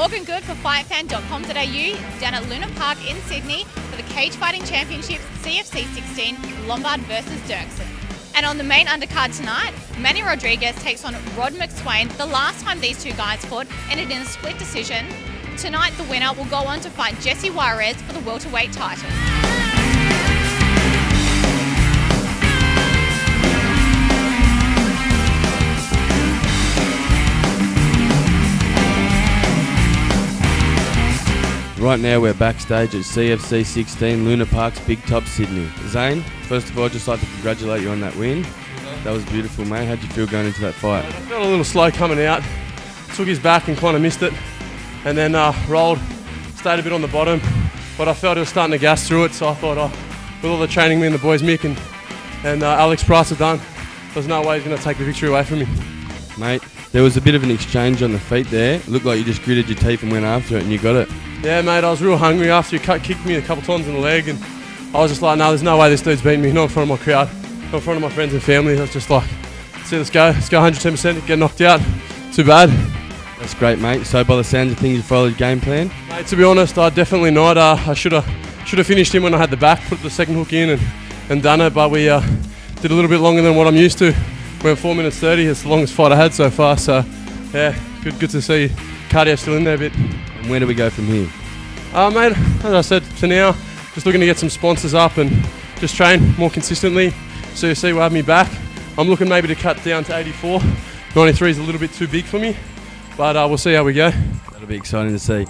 Morgan Good for fightfan.com.au down at Luna Park in Sydney for the Cage Fighting Championships CFC 16 Lombard versus Dirksen. And on the main undercard tonight, Manny Rodrigues takes on Rod McSwain. The last time these two guys fought ended in a split decision. Tonight the winner will go on to fight Jesse Juarez for the welterweight title. Right now we're backstage at CFC 16 Luna Park's Big Top Sydney. Zein, first of all I'd just like to congratulate you on that win. That was beautiful, mate. How'd you feel going into that fight? I felt a little slow coming out. Took his back and kind of missed it. And then rolled, stayed a bit on the bottom. But I felt he was starting to gas through it, so I thought, with all the training me and the boys Mick and Alex Price have done, there's no way he's going to take the victory away from me. Mate, there was a bit of an exchange on the feet there. It looked like you just gritted your teeth and went after it and you got it. Yeah, mate, I was real hungry after you kicked me a couple times in the leg, and I was just like, no, there's no way this dude's beating me, not in front of my crowd, not in front of my friends and family. I was just like, let's go 110%, get knocked out, too bad. That's great, mate. So by the sounds of things, you followed your game plan? Mate, to be honest, I definitely not. I should have finished him when I had the back, put the second hook in and done it, but we did a little bit longer than what I'm used to. We went 4 minutes 30, it's the longest fight I had so far, so yeah, good to see cardio still in there a bit. And where do we go from here? Mate, as I said, for now, just looking to get some sponsors up and just train more consistently. CFC will have me back. I'm looking maybe to cut down to 84. 93 is a little bit too big for me, but we'll see how we go. That'll be exciting to see.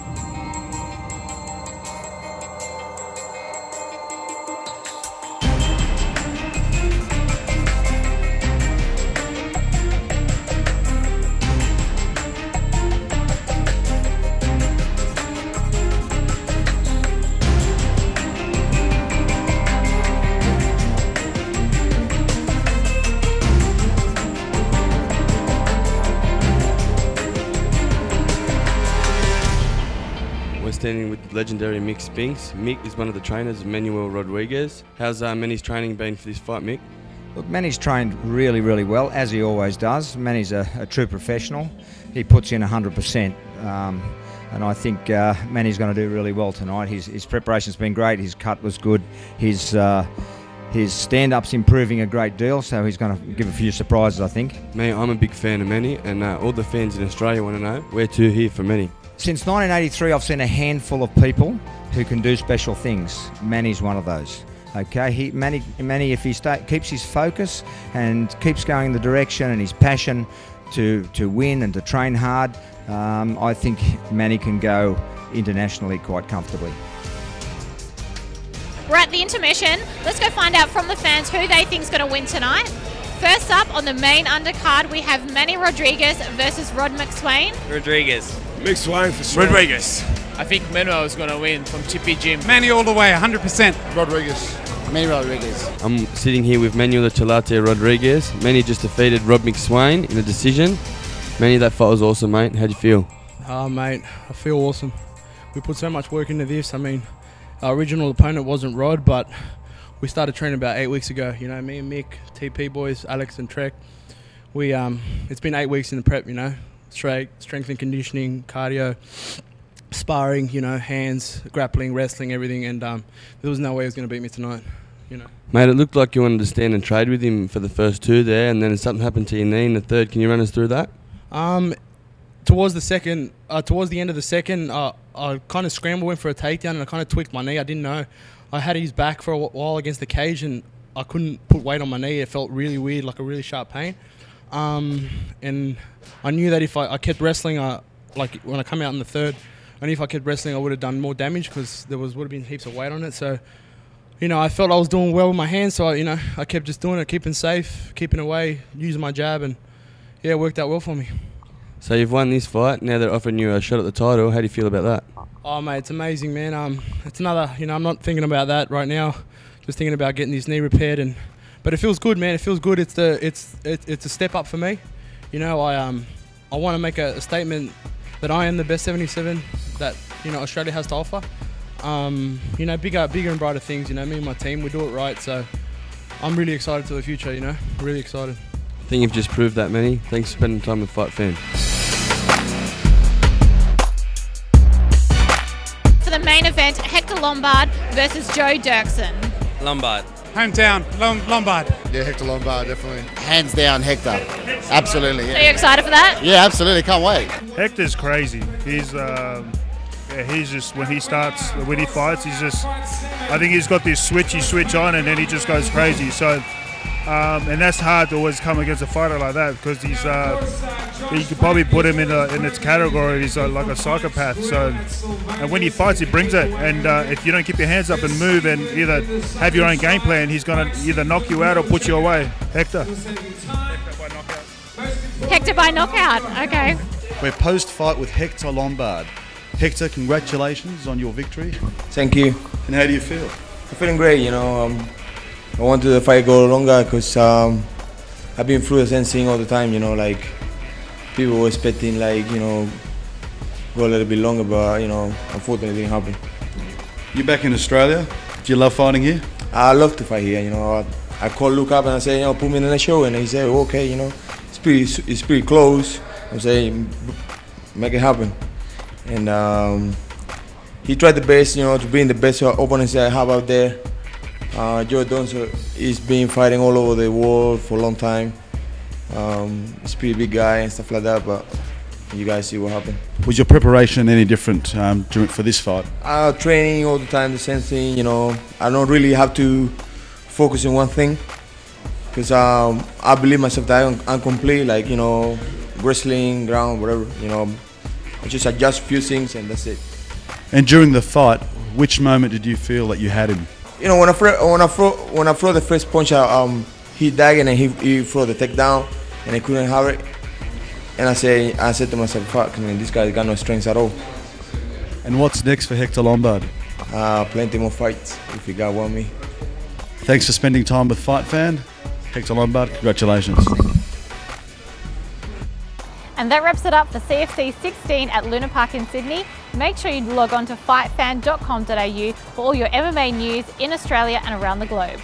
Standing with legendary Mick Spinks. Mick is one of the trainers of Rodrigues. How's Manny's training been for this fight, Mick? Look, Manny's trained really, really well, as he always does. Manny's a true professional. He puts in 100%. And I think Manny's going to do really well tonight. His preparation's been great. His cut was good. His stand-up's improving a great deal, so he's going to give a few surprises, I think. Mate, I'm a big fan of Manny, and all the fans in Australia want to know where to here for Manny. Since 1983, I've seen a handful of people who can do special things. Manny's one of those. Okay, Manny, if he keeps his focus and keeps going in the direction and his passion to win and to train hard, I think Manny can go internationally quite comfortably. We're at the intermission. Let's go find out from the fans who they think's going to win tonight. First up on the main undercard, we have Manny Rodrigues versus Rod McSwain. Rodrigues. McSwain for sure. Rodrigues. I think Manuel's going to win from Chippy Jim. Manny all the way, 100%. Rodrigues. Manny Rodrigues. I'm sitting here with Manuel Chalate Rodrigues. Manny just defeated Rod McSwain in a decision. Manny, that fight was awesome, mate. How'd you feel? Mate, I feel awesome. We put so much work into this. I mean, our original opponent wasn't Rod, but we started training about 8 weeks ago. You know, me and Mick, TP boys, Alex and Trek. It's been 8 weeks in the prep, you know. Strength and conditioning, cardio, sparring, you know, hands, grappling, wrestling, everything, and there was no way he was going to beat me tonight, you know. Mate, it looked like you wanted to stand and trade with him for the first two there, and then something happened to your knee in the third. Can you run us through that? Towards the end of the second, I kind of scrambled, went for a takedown, and I kind of tweaked my knee. I didn't know. I had his back for a while against the cage, and I couldn't put weight on my knee. It felt really weird, like a really sharp pain. And I knew that if I kept wrestling, like when I come out in the third, I knew if I kept wrestling I would have done more damage because there would have been heaps of weight on it. So, you know, I felt I was doing well with my hands, so I kept just doing it, keeping safe, keeping away, using my jab, and yeah, it worked out well for me. So you've won this fight, now they're offering you a shot at the title. How do you feel about that? Oh mate, it's amazing, man. It's another, you know, I'm not thinking about that right now, just thinking about getting this knee repaired, but it feels good, man. It feels good. It's a step up for me. You know, I want to make a statement that I am the best 77 that, you know, Australia has to offer. You know, bigger and brighter things. You know, me and my team, we do it right. So I'm really excited to the future. You know, really excited. I think you've just proved that, Manny. Thanks for spending time with Fight Fan. event, Hector Lombard versus Joe Dirksen. Lombard. Hometown, Lombard. Yeah, Hector Lombard, definitely. Hands down, Hector. Absolutely. Are you excited for that? Yeah, absolutely. Can't wait. Hector's crazy. He's just when he fights, I think he's got this switch on, and then he just goes crazy. So, and that's hard to always come against a fighter like that because you could probably put him in its category. He's like a psychopath. So, and when he fights, he brings it. And if you don't keep your hands up and move and either have your own game plan, he's gonna either knock you out or put you away. Hector. Hector by knockout. Okay. We're post-fight with Hector Lombard. Hector, congratulations on your victory. Thank you. And how do you feel? I'm feeling great, you know. I want the fight go longer because I've been through the same thing all the time, you know, like people were expecting like, you know, go a little bit longer, but, you know, unfortunately it didn't happen. You're back in Australia. Do you love fighting here? I love to fight here, you know. I called Luke up and I said, you know, put me in the show, and he said, okay, you know, it's pretty close. I'm saying, make it happen. And he tried the best, you know, to bring the best opponents I have out there. Joe Donzo is been fighting all over the world for a long time. He's a pretty big guy and stuff like that, but you guys see what happened. Was your preparation any different for this fight? Training all the time, the same thing, you know. I don't really have to focus on one thing because I believe myself that I'm complete, like, you know, wrestling, ground, whatever, you know. I just adjust a few things and that's it. And during the fight, which moment did you feel that you had him? You know, when I throw the first punch, he died and he threw the takedown and I couldn't have it. And I said to myself, fuck, man, this guy's got no strength at all. And what's next for Hector Lombard? Plenty more fights if you guys want me. Thanks for spending time with Fight Fan. Hector Lombard, congratulations. And that wraps it up for CFC 16 at Luna Park in Sydney. Make sure you log on to fightfan.com.au for all your MMA news in Australia and around the globe.